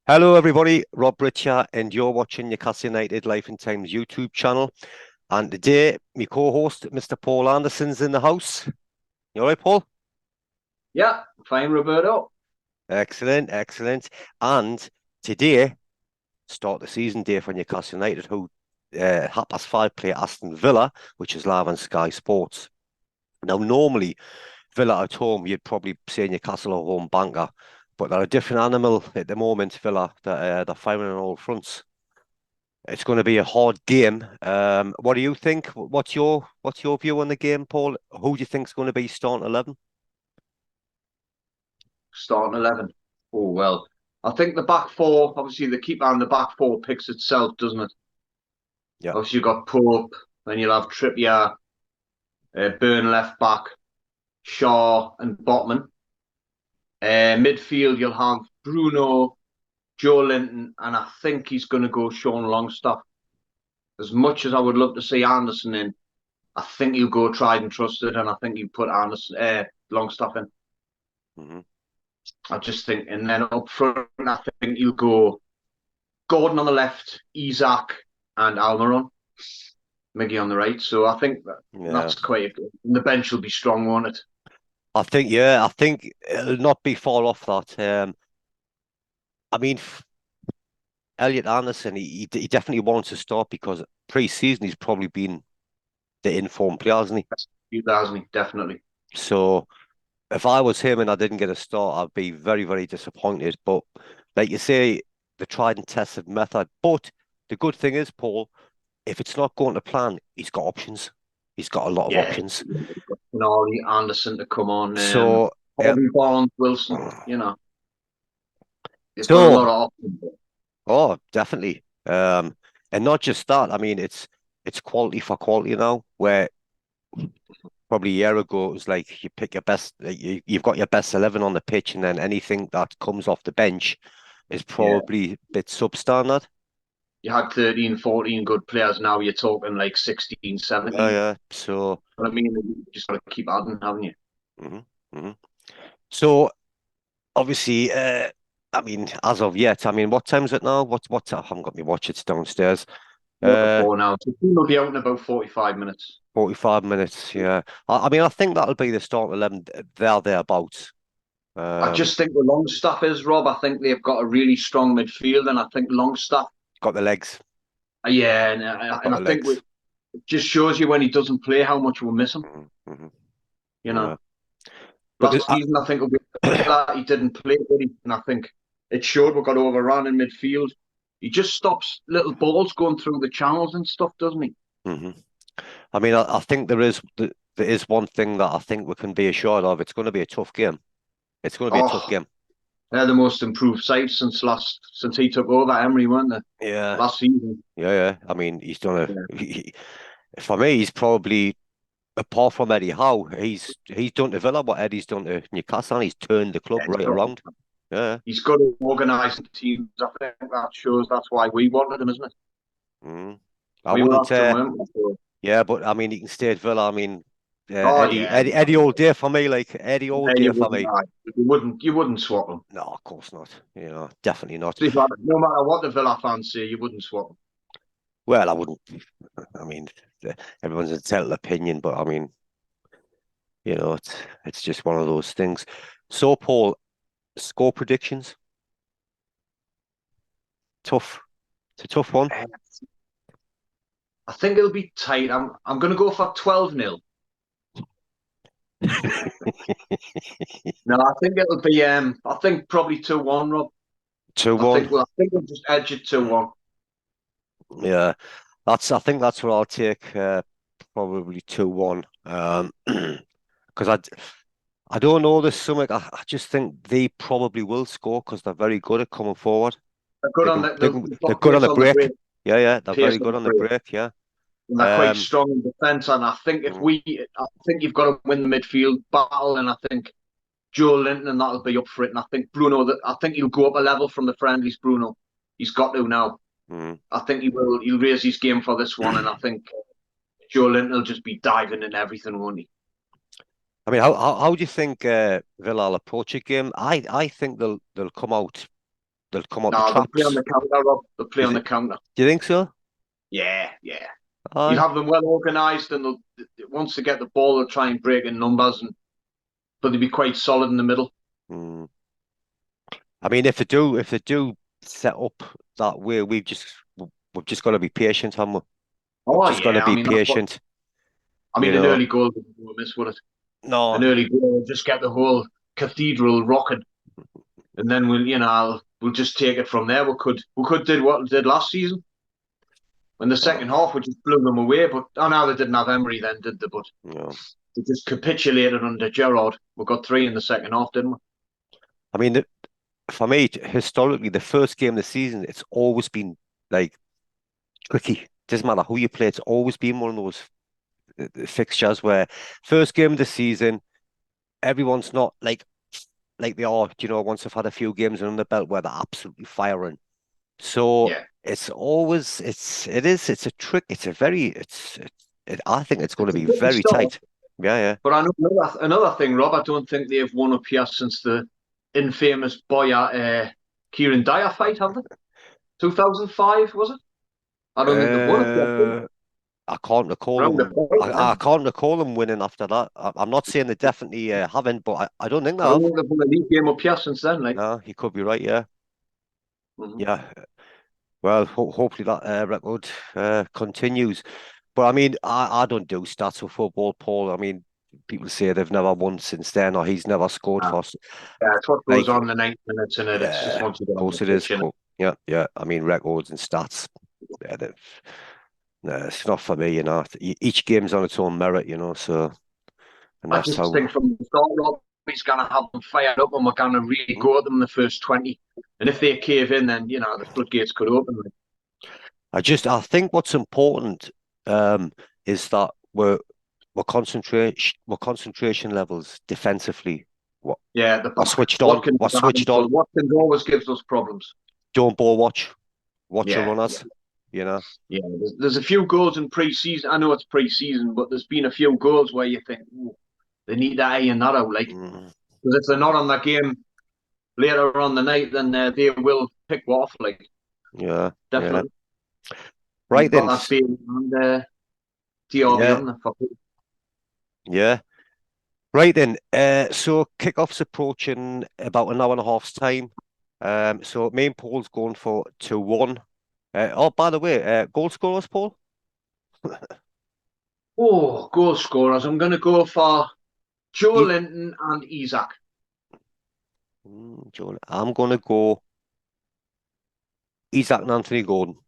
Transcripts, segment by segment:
Hello, everybody. Rob Rich here, and you're watching Newcastle United Life and Times YouTube channel. And today, my co-host, Mr. Paul Anderson's in the house. You all right, Paul? Yeah, fine, Roberto. Excellent, excellent. And today, start the season day for Newcastle United, who 5:30 play Aston Villa, which is live on Sky Sports. Now, normally, Villa at home, you'd probably say Newcastle a home banker, but they're a different animal at the moment, Villa. They're firing on all fronts. It's going to be a hard game. What do you think? What's your view on the game, Paul? Who do you think is going to be starting 11? Starting 11. Oh, well. I think the back four, obviously, the keeper and the back four picks itself, doesn't it? Yeah, Obviously, you've got Pope, then you'll have Trippier, Burn left back, Shaw, and Botman. Midfield, you'll have Bruno, Joe Linton, and I think he's going to go Sean Longstaff. As much as I would love to see Anderson in, I think he'll go tried and trusted, and I think you put Anderson, Longstaff in. hmm I just think, and then up front, I think you go Gordon on the left, Isak and Almiron, Miggy on the right. So I think yeah. that's quite a good. And the bench will be strong, won't it? I think it'll not be far off that. I mean, Elliot Anderson, he definitely wants to start because pre-season he's probably been the informed player, hasn't he? 2000, definitely. So if I was him and I didn't get a start, I'd be very, very disappointed. But like you say, the tried and tested method. But the good thing is, Paul, if it's not going to plan, he's got options. He's got a lot of Yeah, options. Nolly, Anderson to come on, So, yeah. Bobby Barnes, Wilson. You know, they've got a So, lot of options. oh, definitely. And not just that. I mean, it's quality for quality now. Where probably a year ago it was like you pick your best, you've got your best 11 on the pitch, and then anything that comes off the bench is Yeah, probably a bit substandard. you had 13, 14 good players. Now you're talking like 16, Yeah, 17. yeah. So, But I mean, you just got to keep adding, haven't you? mhm, mhm. So obviously, I mean, as of yet, I mean, what time is it now? What? I haven't got my watch. It's downstairs. Quarter Uh, four now. So the team will be out in about 45 minutes. 45 minutes. Yeah. I mean, I think that'll be the start 11 thereabouts. I Um, just think the Longstaff is, Rob. I think they've got a really strong midfield, and I think Longstaff, got the legs. yeah, Got and I the think legs. it just shows you when he doesn't play how much we'll miss him. Mhm, mhm. You Yeah. know, But last season I think it'll be that he didn't play, and I think it showed. We got overrun in midfield. He just stops little balls going through the channels and stuff, doesn't he? mhm. I mean, I think there is one thing that I think we can be assured of. It's going to be a tough game. It's going to be a tough Oh, game. they're the most improved side since he took over. Emery, weren't they? Yeah. Last season. Yeah, yeah. I mean, he's done Yeah. for me, he's probably apart from Eddie Howe, he's done to Villa what Eddie's done to Newcastle, and he's turned the club right around. Yeah. He's got to organise the teams. I think that shows that's why we wanted him, isn't it? Mm. I We were wouldn't. after him, weren't we? So, Yeah, but I mean, he can stay at Villa. I mean, oh Eddie, yeah, Eddie, Eddie all day for me. Like Eddie all yeah, day for me. you wouldn't swap him. No, of course not. Definitely not. No matter what the Villa fans say, you wouldn't swap him. Well, I wouldn't. I mean, everyone's entitled opinion, but I mean, it's just one of those things. So, Paul, score predictions. Tough. It's a tough one. I think it'll be tight. I'm going to go for 12-0. No, I think it'll be I think probably 2-1, Rob. 2-1. I think we'll just edge it 2-1. Yeah, I think that's what I'll take. Probably 2-1. Because I don't know this something. I just think they probably will score because they're very good at coming forward. They're good They on can, the they can, they've they're got good on pace the on the break. break, Yeah, yeah, they're pace very on good the on the break. break. Yeah. And they're quite Um, strong in defence. And I think mm, I think you've got to win the midfield battle. And I think Joe Linton and that'll be up for it. And I think Bruno, I think he'll go up a level from the friendlies. Bruno, he's got to now. mm. I think he will. He'll raise his game for this one, and I think Joe Linton will just be diving in everything, won't he? I mean, how do you think Villa will approach a game? I think they'll come out. they'll come out the No, they'll play on traps. the counter, Rob. They'll play Do on you, the counter. do you think so? Yeah, yeah. You'll Aye. have them well organised, and once they get the ball, they'll try and break in numbers, but they'll be quite solid in the middle. Mm. I mean, if they do set up that way, we've just got to be patient, haven't we? We've Oh just got to yeah, I be mean that's what patient. I You mean. An know, early goal would miss, would it? no, An early goal will just get the whole cathedral rocking, and then we'll just take it from there. We could did what we did last season. In the uh, second half, we just blew them away. But oh no, they didn't have Emery then, did they? But you know. they just capitulated under Gerrard. We got three in the second half, didn't we? I mean, for me, historically, the first game of the season, it's always been like tricky. Doesn't matter who you play, it's always been one of those fixtures where first game of the season, everyone's not like they are, once they've had a few games under the belt where they're absolutely firing. So Yeah, it's a trick. I think it's going to it's a be tricky very start. tight. Yeah, yeah. But I know another thing, Rob. I don't think they've won up here since the infamous Boyer Kieran Dyer fight, have they? 2005 was it? I don't think they've won up yet. Uh, I can't recall Round the them. point, I then. can't recall them winning after that. I'm not saying they definitely haven't, but I don't think they I don't have. think they've won a league game up here since then. Like, No, you could be right. Yeah, mhm. yeah. Well, hopefully that record continues. But I mean, I don't do stats for football, Paul. I mean, people say they've never won since then, or he's never scored for us. Yeah, it's what goes Like, on the 90 minutes in it. It's just yeah, once you of get on course the it is. pitch, and Yeah, yeah. I mean, records and stats. Yeah, no, it's not for me. Each game's on its own merit. So, and I that's just how. think from the start, Rob, he's going to have them fired up, and we're going to really Hmm? go at them in the first 20. And if they cave in, then the floodgates could open. Like. I think what's important is that we're concentration levels defensively. What Yeah, the we're back. switched on. Watkins We're is a switched on. handful. Watkins always gives us problems. Don't ball watch. Watch your Yeah, yeah, runners. You know. yeah. There's a few goals in pre-season. I know it's pre-season, but there's been a few goals where you think, ooh, they need to iron that out. Like, Mm, because if they're not on that game later on the night, then they will pick off. Like, yeah. Yeah. definitely. Right You've got then. that feeling and DRB Yeah. on the fuck. Yeah. Right then. So kickoff's approaching about an hour and a half's time. So main Paul's going for 2-1. Oh, by the way, goal scorers, Paul. Oh, goal scorers. I'm going to go for Joe E Linton and Isaac. Joel, I'm gonna go Isaac and Anthony Gordon.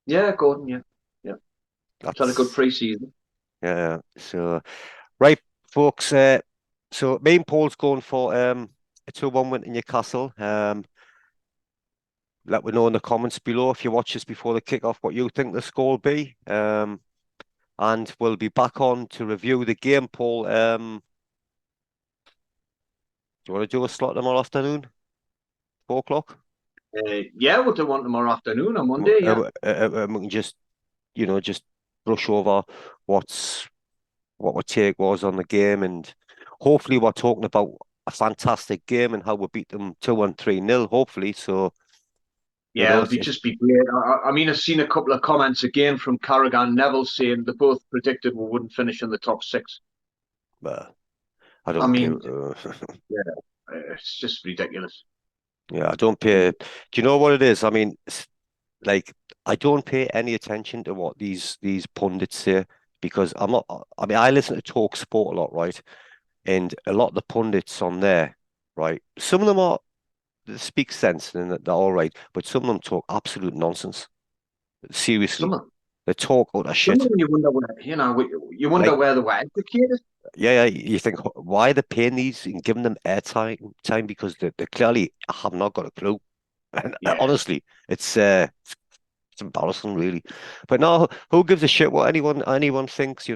Yeah, Gordon. Yeah, yeah. He's had a good That's pre-season. yeah. So right, folks. So main Paul's going for a 2-1 win in Newcastle. Let me know in the comments below if you watch this before the kickoff what you think the score will be. And we'll be back on to review the game, Paul. Do you want to do a slot tomorrow afternoon, 4 o'clock? Yeah, we'll do one tomorrow afternoon on Monday. Yeah, We can just brush over what's what our take was on the game, and hopefully we're talking about a fantastic game and how we beat them 2-1, 3-0. Hopefully, so yeah. It'll it's just be great. I mean, I've seen a couple of comments again from Carragher and Neville saying they both predicted we wouldn't finish in the top six. I I don't pay. mean, yeah, it's just ridiculous. Yeah, I don't pay. Do you know what it is? I mean, like I don't pay any attention to what these pundits say because I'm not. I mean, I listen to Talk Sport a lot, right? And a lot of the pundits on there, right? Some of them they speak sense and they're all right, but some of them talk absolute nonsense. Some Seriously, of they talk utter some of shit. them you wonder where you wonder Like, where they were educated. yeah, you think why are they paying these and giving them time because they clearly have not got a clue. And Yeah, honestly, it's embarrassing, really. But no, who gives a shit what anyone thinks?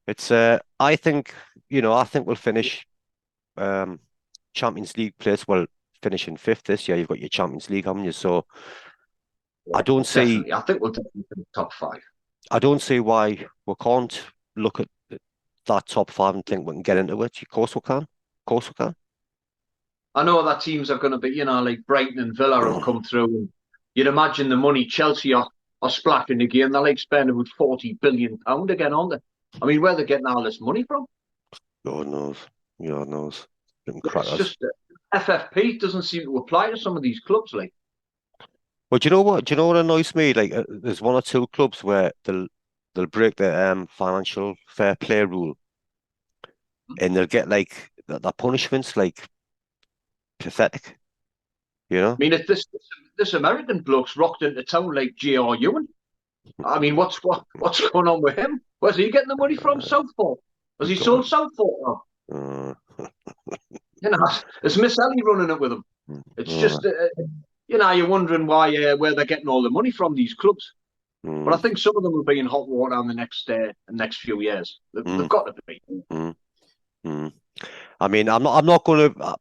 It's I think we'll finish um Champions League place. Well, finishing fifth this year. You've got your Champions League, haven't you? So I yeah, don't see definitely. I think we'll definitely finish top five. I don't see why we can't look at that top five and think we can get into it. Of course we can. Of course we can. I know that teams are going to be, like Brighton and Villa have come through. And you'd imagine the money Chelsea are splashing again. They're like spending about £40 billion again, aren't they? I mean, where they're getting all this money from? God knows. God knows. Them It's crackers. just FFP doesn't seem to apply to some of these clubs. Like, But you know what? Do you know what annoys me? Like, there's one or two clubs where they'll break the financial fair play rule, and they'll get like the punishments like pathetic. You I know? mean, if this American bloke's rocked into town like J.R. Ewan, I mean, what's going on with him? Where's he getting the money from? Uh, Southport? Has he God. sold Southport? Uh, It's Miss Ellie running it with him. It's uh, just, you're wondering where they're getting all the money from, these clubs. But I mm, think some of them will be in hot water in the next few years. They've mm, got to be. mm, mm. I mean, I'm not going to.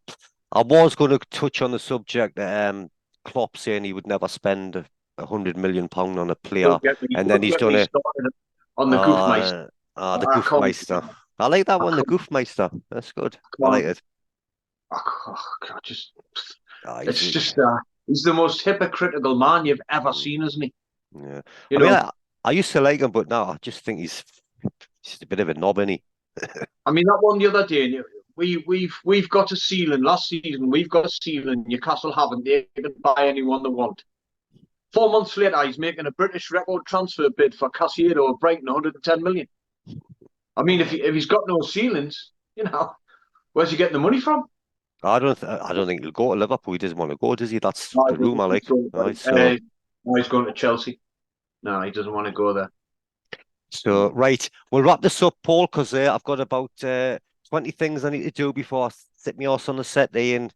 I was going to touch on the subject that Klopp saying he would never spend £100 million on a player, and then Don't he's get done me a started on the Goofmeister. uh, the I can't. Goofmeister. I like that I one, the can't. Goofmeister. That's good. I I like can't. it. God, just Ah, it's just he's the most hypocritical man you've ever mm, seen, isn't he? yeah. You I mean, know, I used to like him, but now I just think he's a bit of a knob, isn't he? I mean that one the other day. We've got a ceiling last season. We've got a ceiling. Newcastle haven't. They can buy anyone they want. 4 months later, he's making a British record transfer bid for Casiedo of Brighton, 110 million. I mean, if Uh, if he's got no ceilings, where's he getting the money from? I don't think he'll go to Liverpool. He doesn't want to go, does he? That's No, the rumor, like. Right, so. he's going to Chelsea. No, he doesn't want to go there. So, right, we'll wrap this up, Paul, because I've got about 20 things I need to do before I sit my horse on the set there and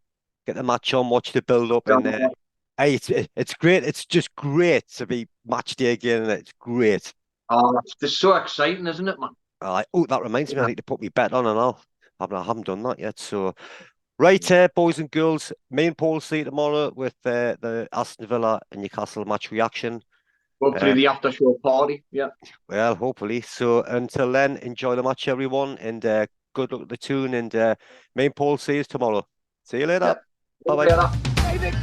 get the match on, watch the build up. And hey, it's great. It's just great to be match day again. And it's great. Oh, it's so exciting, isn't it, man? Oh, that reminds me, I Yeah. need to put my bet on and all. I haven't done that yet. So, right, boys and girls, me and Paul see you tomorrow with the Aston Villa and Newcastle match reaction. Hopefully Uh, the after show party. Yeah. Well, hopefully. So until then, enjoy the match, everyone, and good luck at the tune. And me and Paul see you tomorrow. See you later. Yeah. Bye bye. Yeah.